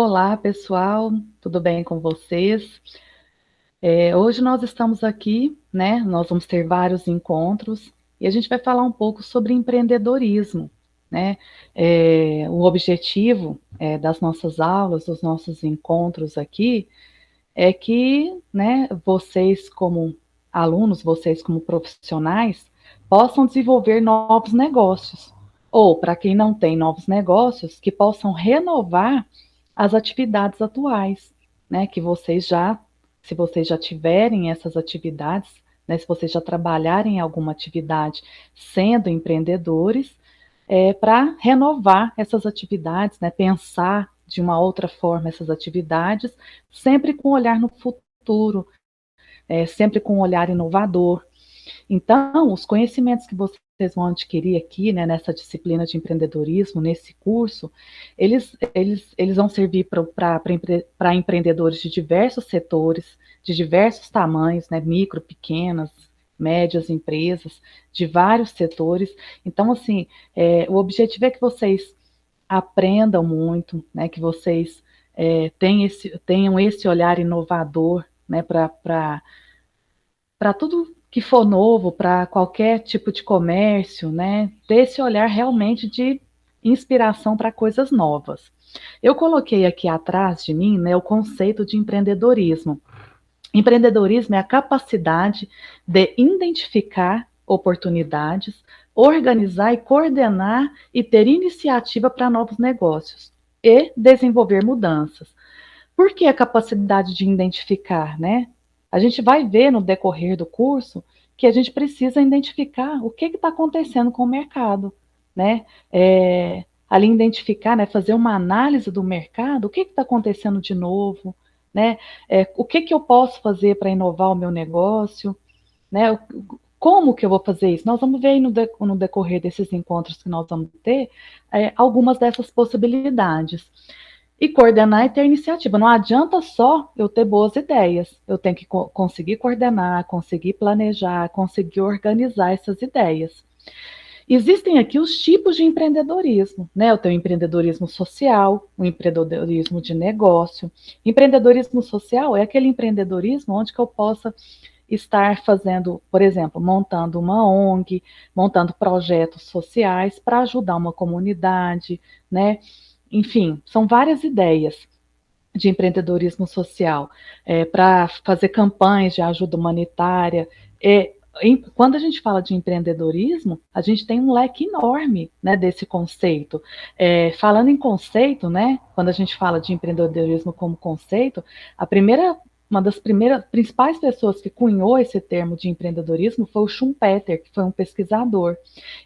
Olá, pessoal, tudo bem com vocês? Hoje nós estamos aqui, né? Nós vamos ter vários encontros e a gente vai falar um pouco sobre empreendedorismo, né? O objetivo das nossas aulas, dos nossos encontros aqui, é que, né, vocês como alunos, vocês como profissionais, possam desenvolver novos negócios. Ou, para quem não tem novos negócios, que possam renovar as atividades atuais, né, que vocês já, se vocês já tiverem essas atividades, né, se vocês já trabalharem em alguma atividade sendo empreendedores, para renovar essas atividades, né, pensar de uma outra forma essas atividades, sempre com um olhar no futuro, sempre com um olhar inovador. Então, os conhecimentos que vocês vão adquirir aqui, né, nessa disciplina de empreendedorismo, nesse curso, eles vão servir para empreendedores de diversos setores, de diversos tamanhos, né, micro, pequenas, médias empresas, de vários setores. Então, assim, o objetivo é que vocês aprendam muito, né, que vocês tenham esse olhar inovador, né, para tudo que for novo, para qualquer tipo de comércio, né, ter esse olhar realmente de inspiração para coisas novas. Eu coloquei aqui atrás de mim, né, o conceito de empreendedorismo. Empreendedorismo é a capacidade de identificar oportunidades, organizar e coordenar e ter iniciativa para novos negócios e desenvolver mudanças. Por que a capacidade de identificar, né? A gente vai ver no decorrer do curso que a gente precisa identificar o que está acontecendo com o mercado, né? Ali identificar, né, fazer uma análise do mercado, o que está acontecendo de novo, né? O que eu posso fazer para inovar o meu negócio, né? Como que eu vou fazer isso? Nós vamos ver aí no decorrer desses encontros que nós vamos ter algumas dessas possibilidades. E coordenar e ter iniciativa. Não adianta só eu ter boas ideias. Eu tenho que conseguir coordenar, conseguir planejar, conseguir organizar essas ideias. Existem aqui os tipos de empreendedorismo, né? Eu tenho o empreendedorismo social, o empreendedorismo de negócio. Empreendedorismo social é aquele empreendedorismo onde que eu possa estar fazendo, por exemplo, montando uma ONG, montando projetos sociais para ajudar uma comunidade, né? Enfim, são várias ideias de empreendedorismo social, para fazer campanhas de ajuda humanitária. Quando a gente fala de empreendedorismo, a gente tem um leque enorme, né, desse conceito. Falando em conceito, né, quando a gente fala de empreendedorismo como conceito, uma das primeiras principais pessoas que cunhou esse termo de empreendedorismo foi o Schumpeter, que foi um pesquisador.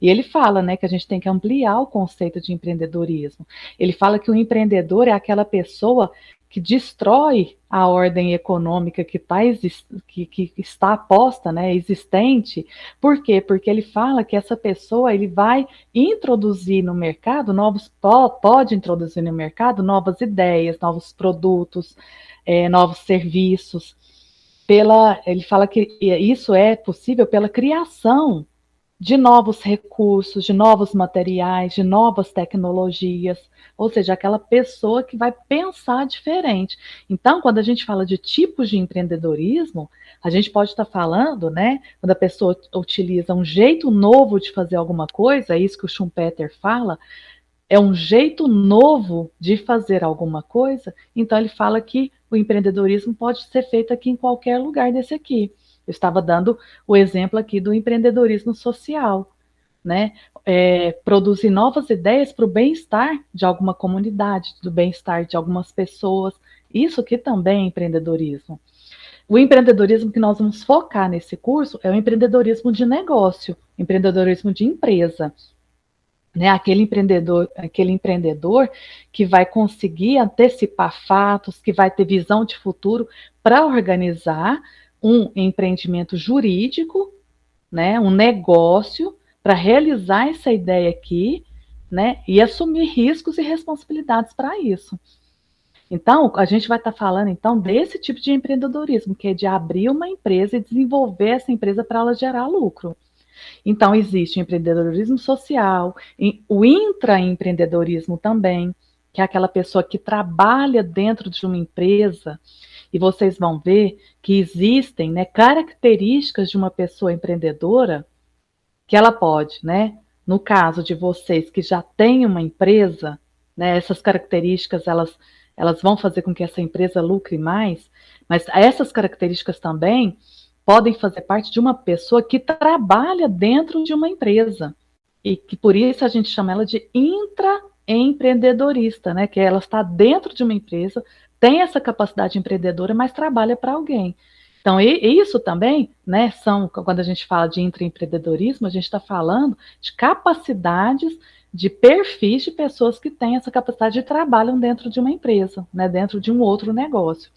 E ele fala, né, que a gente tem que ampliar o conceito de empreendedorismo. Ele fala que o empreendedor é aquela pessoa que destrói a ordem econômica que está posta, né, existente. Por quê? Porque ele fala que essa pessoa ele vai introduzir no mercado pode introduzir no mercado novas ideias, novos produtos, novos serviços. Ele fala que isso é possível pela criação de novos recursos, de novos materiais, de novas tecnologias, ou seja, aquela pessoa que vai pensar diferente. Então, quando a gente fala de tipos de empreendedorismo, a gente pode estar falando, né, quando a pessoa utiliza um jeito novo de fazer alguma coisa, é isso que o Schumpeter fala, é um jeito novo de fazer alguma coisa, então ele fala que o empreendedorismo pode ser feito aqui em qualquer lugar desse aqui. Eu estava dando o exemplo aqui do empreendedorismo social, né? Produzir novas ideias para o bem-estar de alguma comunidade, do bem-estar de algumas pessoas. Isso aqui também é empreendedorismo. O empreendedorismo que nós vamos focar nesse curso é o empreendedorismo de negócio, empreendedorismo de empresa, né? Aquele empreendedor que vai conseguir antecipar fatos, que vai ter visão de futuro para organizar um empreendimento jurídico, né? Um negócio para realizar essa ideia aqui, né? E assumir riscos e responsabilidades para isso. Então, a gente vai estar falando então desse tipo de empreendedorismo, que é de abrir uma empresa e desenvolver essa empresa para ela gerar lucro. Então, existe o empreendedorismo social, o intraempreendedorismo também, que é aquela pessoa que trabalha dentro de uma empresa, e vocês vão ver que existem, né, características de uma pessoa empreendedora que ela pode, né, no caso de vocês que já têm uma empresa, né, essas características elas vão fazer com que essa empresa lucre mais, mas essas características também podem fazer parte de uma pessoa que trabalha dentro de uma empresa e que por isso a gente chama ela de intraempreendedorista, né? Que ela está dentro de uma empresa, tem essa capacidade empreendedora, mas trabalha para alguém. Então, isso também, né, são, quando a gente fala de intraempreendedorismo, a gente está falando de capacidades, de perfis de pessoas que têm essa capacidade de trabalham dentro de uma empresa, né, dentro de um outro negócio.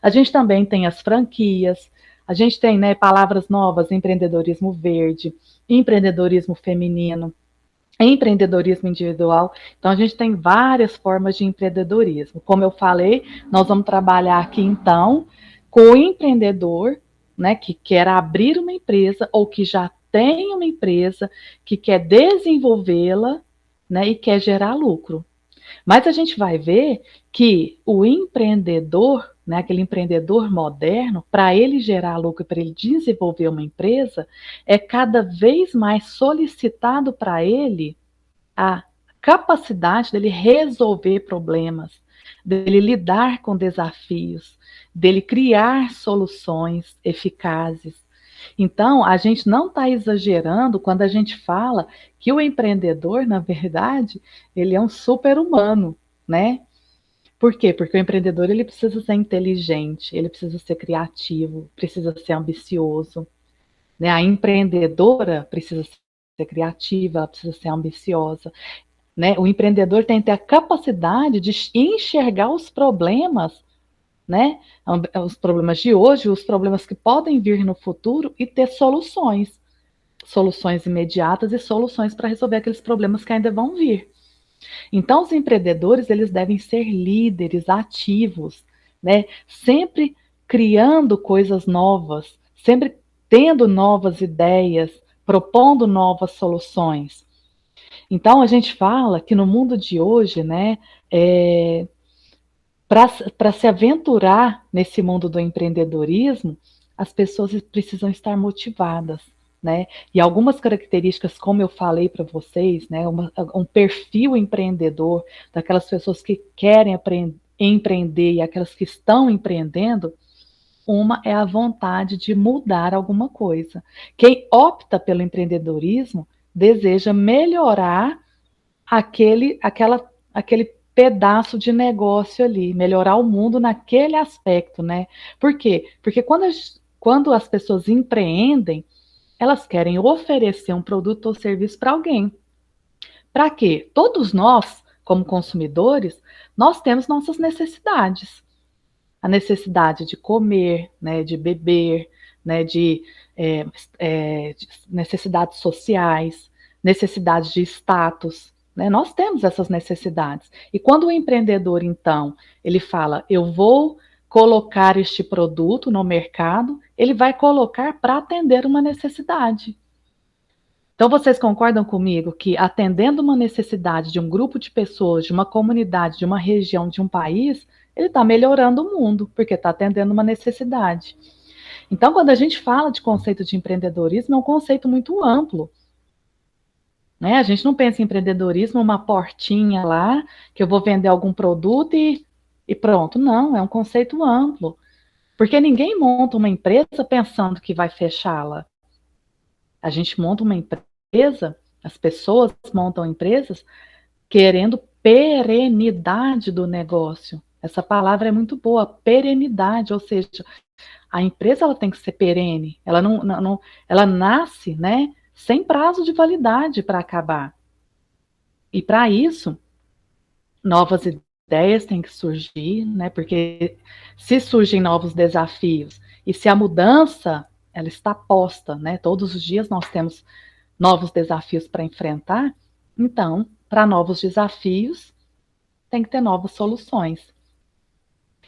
A gente também tem as franquias, a gente tem, né, palavras novas, empreendedorismo verde, empreendedorismo feminino, empreendedorismo individual. Então, a gente tem várias formas de empreendedorismo. Como eu falei, nós vamos trabalhar aqui, então, com o empreendedor, né, que quer abrir uma empresa ou que já tem uma empresa, que quer desenvolvê-la, né, e quer gerar lucro. Mas a gente vai ver que o empreendedor, né, aquele empreendedor moderno, para ele gerar lucro, para ele desenvolver uma empresa, é cada vez mais solicitado para ele a capacidade dele resolver problemas, dele lidar com desafios, dele criar soluções eficazes. Então, a gente não está exagerando quando a gente fala que o empreendedor, na verdade, ele é um super-humano, né? Por quê? Porque o empreendedor ele precisa ser inteligente, ele precisa ser criativo, precisa ser ambicioso, né? A empreendedora precisa ser criativa, ela precisa ser ambiciosa, né? O empreendedor tem que ter a capacidade de enxergar os problemas, né? Os problemas de hoje, os problemas que podem vir no futuro e ter soluções, soluções imediatas e soluções para resolver aqueles problemas que ainda vão vir. Então, os empreendedores, eles devem ser líderes ativos, né? Sempre criando coisas novas, sempre tendo novas ideias, propondo novas soluções. Então, a gente fala que no mundo de hoje, né, para se aventurar nesse mundo do empreendedorismo, as pessoas precisam estar motivadas, né? E algumas características, como eu falei para vocês, né, um perfil empreendedor, daquelas pessoas que querem empreender e aquelas que estão empreendendo, uma é a vontade de mudar alguma coisa. Quem opta pelo empreendedorismo deseja melhorar aquele pedaço de negócio ali, melhorar o mundo naquele aspecto, né? Por quê? Porque quando as pessoas empreendem, elas querem oferecer um produto ou serviço para alguém. Para quê? Todos nós, como consumidores, nós temos nossas necessidades. A necessidade de comer, né, de beber, né, é, de necessidades sociais, necessidades de status, né? Nós temos essas necessidades. E quando o empreendedor, então, ele fala, eu vou colocar este produto no mercado, ele vai colocar para atender uma necessidade. Então, vocês concordam comigo que atendendo uma necessidade de um grupo de pessoas, de uma comunidade, de uma região, de um país, ele está melhorando o mundo, porque está atendendo uma necessidade. Então, quando a gente fala de conceito de empreendedorismo, é um conceito muito amplo. Né? A gente não pensa em empreendedorismo, uma portinha lá, que eu vou vender algum produto e pronto. Não, é um conceito amplo. Porque ninguém monta uma empresa pensando que vai fechá-la. A gente monta uma empresa, as pessoas montam empresas querendo perenidade do negócio. Essa palavra é muito boa, perenidade, ou seja, a empresa ela tem que ser perene, ela ela nasce, né, sem prazo de validade para acabar. E para isso, novas ideias têm que surgir, né, porque se surgem novos desafios e se a mudança ela está posta, né, todos os dias nós temos novos desafios para enfrentar, então, para novos desafios, tem que ter novas soluções.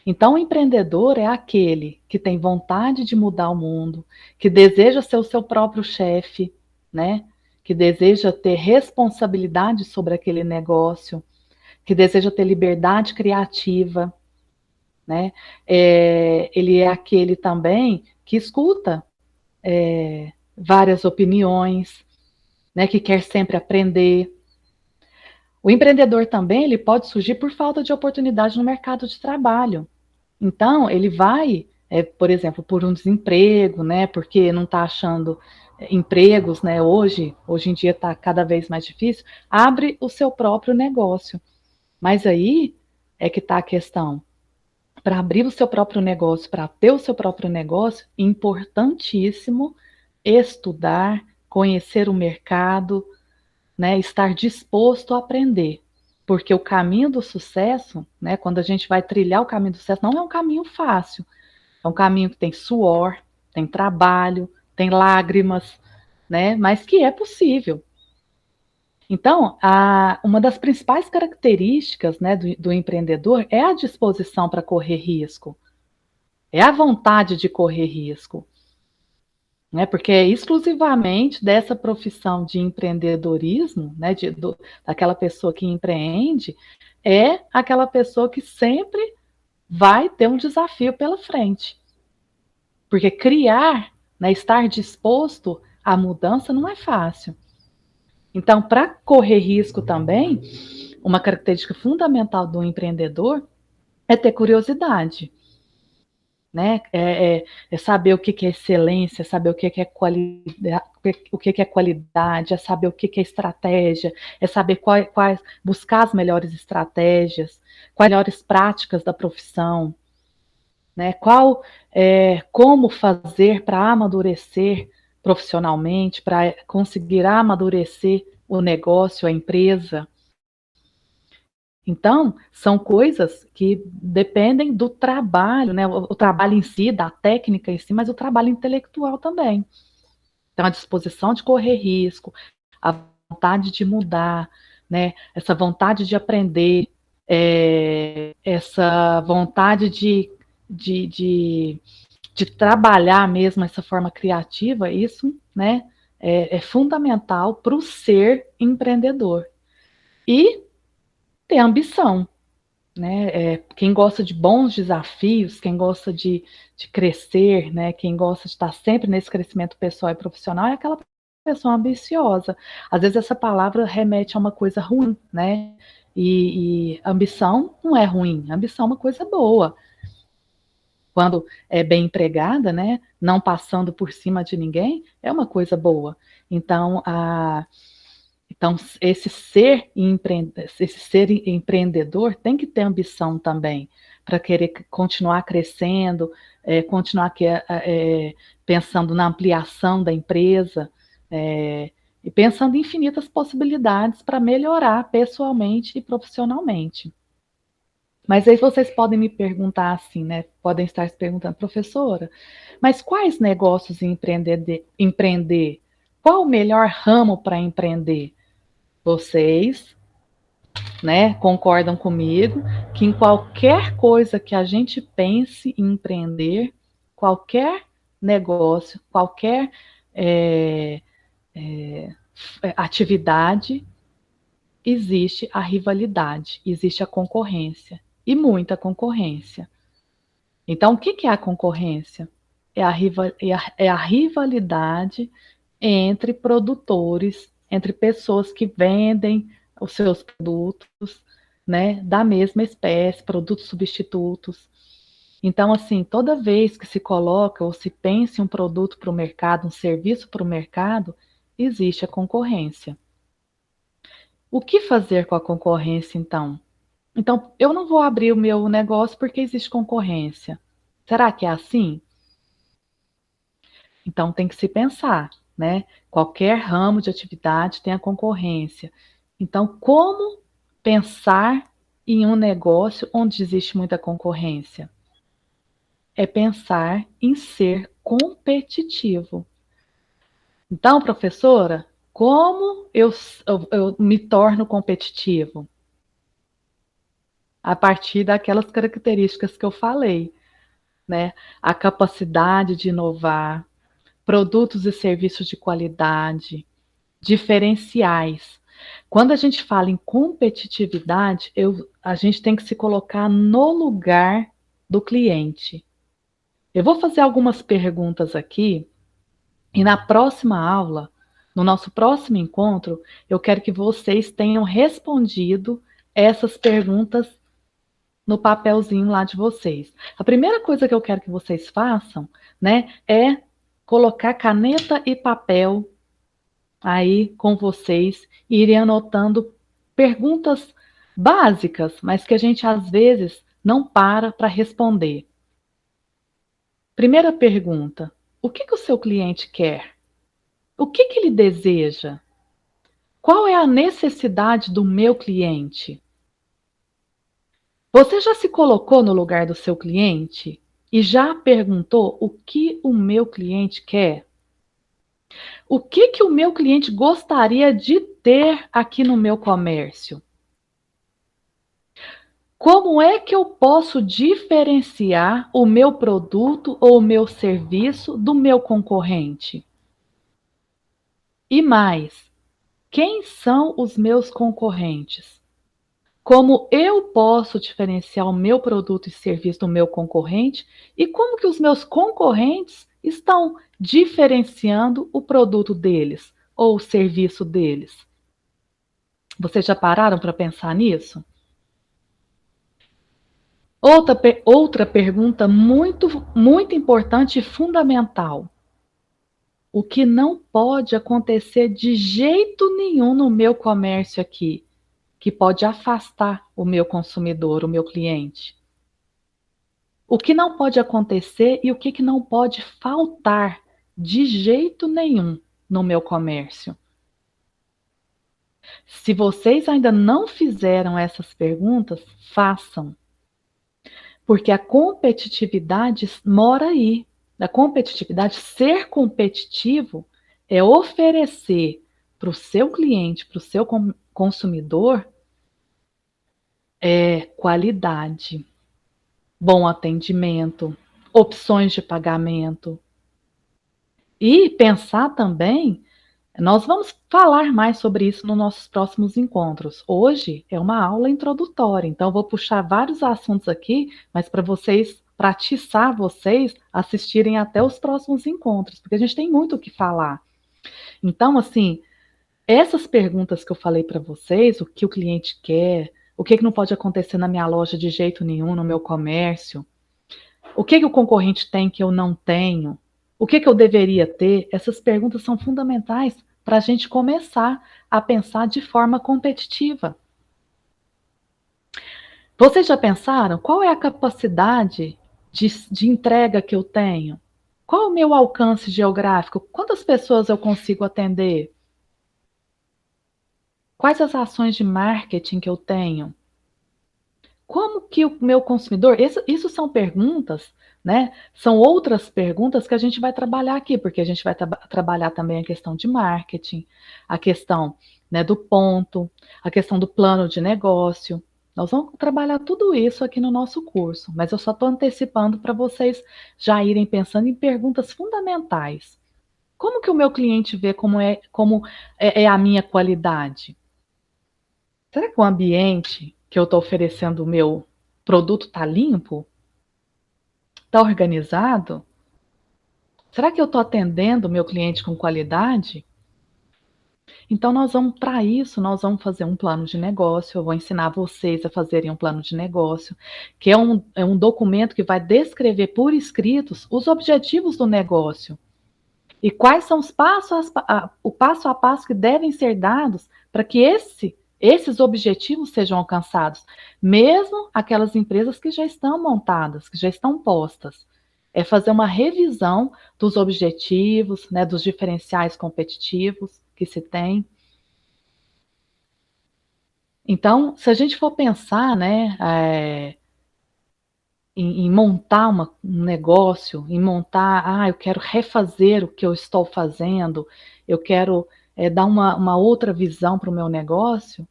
Então, o empreendedor é aquele que tem vontade de mudar o mundo, que deseja ser o seu próprio chefe, né? Que deseja ter responsabilidade sobre aquele negócio, que deseja ter liberdade criativa, né? Ele é aquele também que escuta várias opiniões, né? Que quer sempre aprender. O empreendedor também ele pode surgir por falta de oportunidade no mercado de trabalho. Então, ele vai, por exemplo, por um desemprego, né? Porque não está achando empregos, né? Hoje em dia está cada vez mais difícil, abre o seu próprio negócio. Mas aí é que está a questão. Para abrir o seu próprio negócio, para ter o seu próprio negócio, importantíssimo estudar, conhecer o mercado, né, estar disposto a aprender. Porque o caminho do sucesso, né, quando a gente vai trilhar o caminho do sucesso, não é um caminho fácil. É um caminho que tem suor, tem trabalho, tem lágrimas, né, mas que é possível. Então, uma das principais características, né, do empreendedor é a disposição para correr risco, é a vontade de correr risco, né, porque é exclusivamente dessa profissão de empreendedorismo, né, daquela pessoa que empreende, é aquela pessoa que sempre vai ter um desafio pela frente. Porque criar, né, estar disposto à mudança não é fácil. Então, para correr risco também, uma característica fundamental do empreendedor é ter curiosidade, né? É saber o que é excelência, saber o que é qualidade, o que é qualidade, é saber o que é estratégia, é saber quais buscar as melhores estratégias, quais as melhores práticas da profissão, né? Como fazer para amadurecer profissionalmente, para conseguir amadurecer o negócio, a empresa. Então, são coisas que dependem do trabalho, né? O trabalho em si, da técnica em si, mas o trabalho intelectual também. Então, a disposição de correr risco, a vontade de mudar, né? Essa vontade de aprender, essa vontade de, de, de trabalhar mesmo essa forma criativa, isso, né? É fundamental para o ser empreendedor. E ter ambição, né? Quem gosta de bons desafios, quem gosta de crescer, né? Quem gosta de estar sempre nesse crescimento pessoal e profissional é aquela pessoa ambiciosa. Às vezes essa palavra remete a uma coisa ruim, né? E ambição não é ruim, ambição é uma coisa boa. Quando é bem empregada, né? Não passando por cima de ninguém, é uma coisa boa. Então, então, esse ser empreendedor tem que ter ambição também, para querer continuar crescendo, continuar pensando na ampliação da empresa, e pensando em infinitas possibilidades para melhorar pessoalmente e profissionalmente. Mas aí vocês podem me perguntar assim, né? Podem estar se perguntando, professora, mas quais negócios empreender? Qual o melhor ramo para empreender? Vocês, né, concordam comigo que em qualquer coisa que a gente pense em empreender, qualquer negócio, qualquer é, é, atividade, existe a rivalidade, existe a concorrência e muita concorrência. Então, o que é a concorrência? É a rivalidade entre produtores, entre pessoas que vendem os seus produtos, né, da mesma espécie, produtos substitutos. Então, assim, toda vez que se coloca ou se pensa em um produto para o mercado, um serviço para o mercado, existe a concorrência. O que fazer com a concorrência, então? Então, eu não vou abrir o meu negócio porque existe concorrência. Será que é assim? Então tem que se pensar, né? Qualquer ramo de atividade tem a concorrência. Então, como pensar em um negócio onde existe muita concorrência? É pensar em ser competitivo. Então, professora, como eu me torno competitivo? A partir daquelas características que eu falei, né? A capacidade de inovar, produtos e serviços de qualidade, diferenciais. Quando a gente fala em competitividade, a gente tem que se colocar no lugar do cliente. Eu vou fazer algumas perguntas aqui e na próxima aula, no nosso próximo encontro, eu quero que vocês tenham respondido essas perguntas no papelzinho lá de vocês. A primeira coisa que eu quero que vocês façam, né, é colocar caneta e papel aí com vocês e irem anotando perguntas básicas, mas que a gente às vezes não para responder. Primeira pergunta: o que o seu cliente quer? O que ele deseja? Qual é a necessidade do meu cliente? Você já se colocou no lugar do seu cliente e já perguntou o que o meu cliente quer? O que o meu cliente gostaria de ter aqui no meu comércio? Como é que eu posso diferenciar o meu produto ou o meu serviço do meu concorrente? E mais, quem são os meus concorrentes? Como eu posso diferenciar o meu produto e serviço do meu concorrente e como que os meus concorrentes estão diferenciando o produto deles ou o serviço deles? Vocês já pararam para pensar nisso? Outra pergunta muito importante e fundamental. O que não pode acontecer de jeito nenhum no meu comércio aqui, que pode afastar o meu consumidor, o meu cliente? O que não pode acontecer e o que não pode faltar de jeito nenhum no meu comércio? Se vocês ainda não fizeram essas perguntas, façam. Porque a competitividade mora aí. A competitividade, ser competitivo, é oferecer para o seu cliente, para o seu consumidor, qualidade, bom atendimento, opções de pagamento. E pensar também, nós vamos falar mais sobre isso nos nossos próximos encontros. Hoje é uma aula introdutória, então eu vou puxar vários assuntos aqui, mas para atiçar vocês assistirem até os próximos encontros, porque a gente tem muito o que falar. Então, assim, essas perguntas que eu falei para vocês, o que o cliente quer, o que não pode acontecer na minha loja de jeito nenhum, no meu comércio, o que o concorrente tem que eu não tenho, o que eu deveria ter, essas perguntas são fundamentais para a gente começar a pensar de forma competitiva. Vocês já pensaram qual é a capacidade de entrega que eu tenho? Qual é o meu alcance geográfico? Quantas pessoas eu consigo atender? Quais as ações de marketing que eu tenho? Como que o meu consumidor... Isso são perguntas, né? São outras perguntas que a gente vai trabalhar aqui, porque a gente vai trabalhar também a questão de marketing, a questão, né, do ponto, a questão do plano de negócio. Nós vamos trabalhar tudo isso aqui no nosso curso, mas eu só estou antecipando para vocês já irem pensando em perguntas fundamentais. Como que o meu cliente vê como é a minha qualidade? Será que o ambiente que eu estou oferecendo o meu produto está limpo? Está organizado? Será que eu estou atendendo o meu cliente com qualidade? Então, para isso, nós vamos fazer um plano de negócio. Eu vou ensinar vocês a fazerem um plano de negócio, que é um documento que vai descrever por escritos os objetivos do negócio e quais são o passo a passo que devem ser dados para que esses objetivos sejam alcançados, mesmo aquelas empresas que já estão montadas, que já estão postas. É fazer uma revisão dos objetivos, né, dos diferenciais competitivos que se tem. Então, se a gente for pensar, né, em montar um negócio, em montar, eu quero refazer o que eu estou fazendo, eu quero dar uma outra visão para o meu negócio,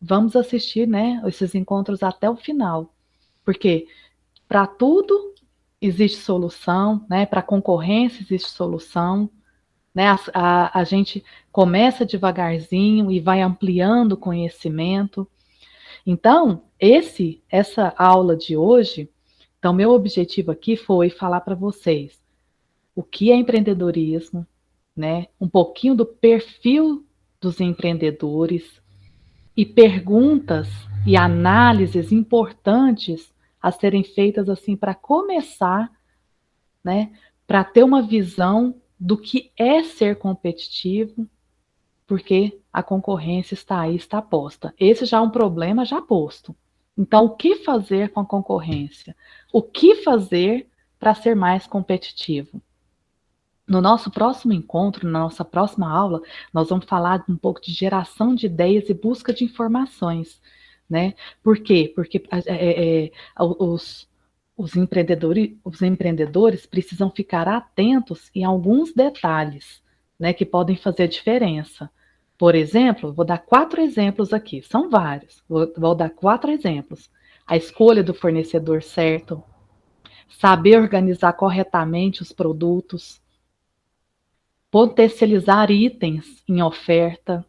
vamos assistir, né, esses encontros até o final. Porque para tudo existe solução, né, para a concorrência existe solução, né? A gente começa devagarzinho e vai ampliando o conhecimento. Então, essa aula de hoje, então meu objetivo aqui foi falar para vocês o que é empreendedorismo, né? Um pouquinho do perfil dos empreendedores e perguntas e análises importantes a serem feitas assim para começar, né? Para ter uma visão do que é ser competitivo, porque a concorrência está aí, está posta. Esse já é um problema já posto. Então, o que fazer com a concorrência? O que fazer para ser mais competitivo? No nosso próximo encontro, na nossa próxima aula, nós vamos falar um pouco de geração de ideias e busca de informações, né? Por quê? Porque os empreendedores precisam ficar atentos em alguns detalhes, né, que podem fazer diferença. Por exemplo, vou dar 4 exemplos aqui, são vários, vou dar 4 exemplos. A escolha do fornecedor certo, saber organizar corretamente os produtos, potencializar itens em oferta,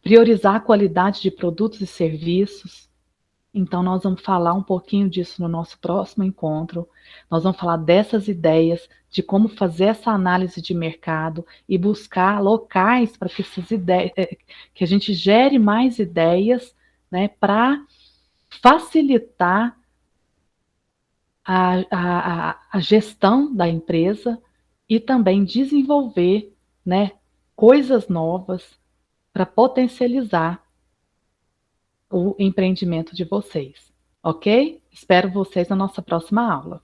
priorizar a qualidade de produtos e serviços. Então, nós vamos falar um pouquinho disso no nosso próximo encontro. Nós vamos falar dessas ideias, de como fazer essa análise de mercado e buscar locais para que essas ideias, que a gente gere mais ideias, né, para facilitar a gestão da empresa e também desenvolver, né, coisas novas para potencializar o empreendimento de vocês, ok? Espero vocês na nossa próxima aula.